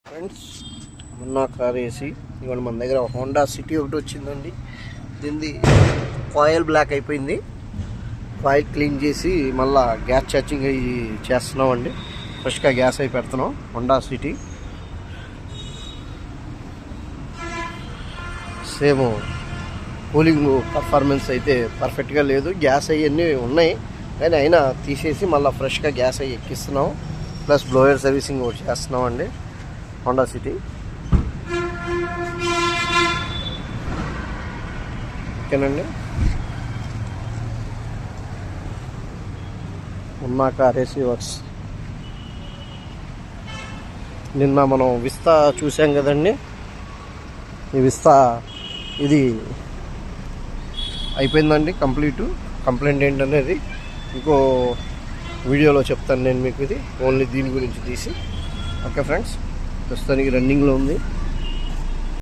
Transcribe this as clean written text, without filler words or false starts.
Friends మొన్న car వేసి ఇవాళ మన దగ్గర హోండా సిటీ ఒకటి వచ్చిందండి. దీనిది కాయిల్ బ్లాక్ అయిపోయింది. కాయిల్ క్లీన్ చేసి మళ్ళీ గ్యాస్ ఛార్జింగ్ అవి చేస్తున్నామండి. ఫ్రెష్గా గ్యాస్ అయి పెడుతున్నాం. Honda city same cooling performance అయితే పర్ఫెక్ట్గా లేదు. గ్యాస్ అవన్నీ ఉన్నాయి కానీ అయినా తీసేసి మళ్ళీ ఫ్రెష్గా గ్యాస్ అవి ఎక్కిస్తున్నాం. ప్లస్ బ్లోయర్ సర్వీసింగ్ ఒకటి చేస్తున్నాం అండి. హోండా సిటీ ఓకేనండి. ఉన్నాక ఆర్ఏసీ వర్క్స్ నిన్న మనం విస్తా చూసాం కదండి. ఈ విస్తా ఇది అయిపోయిందండి కంప్లైంట్ ఏంటనేది ఇంకో వీడియోలో చెప్తాను నేను మీకు. ఇది ఓన్లీ దీని గురించి తీసి. ఓకే ఫ్రెండ్స్, ప్రస్తుతానికి రన్నింగ్లో ఉంది.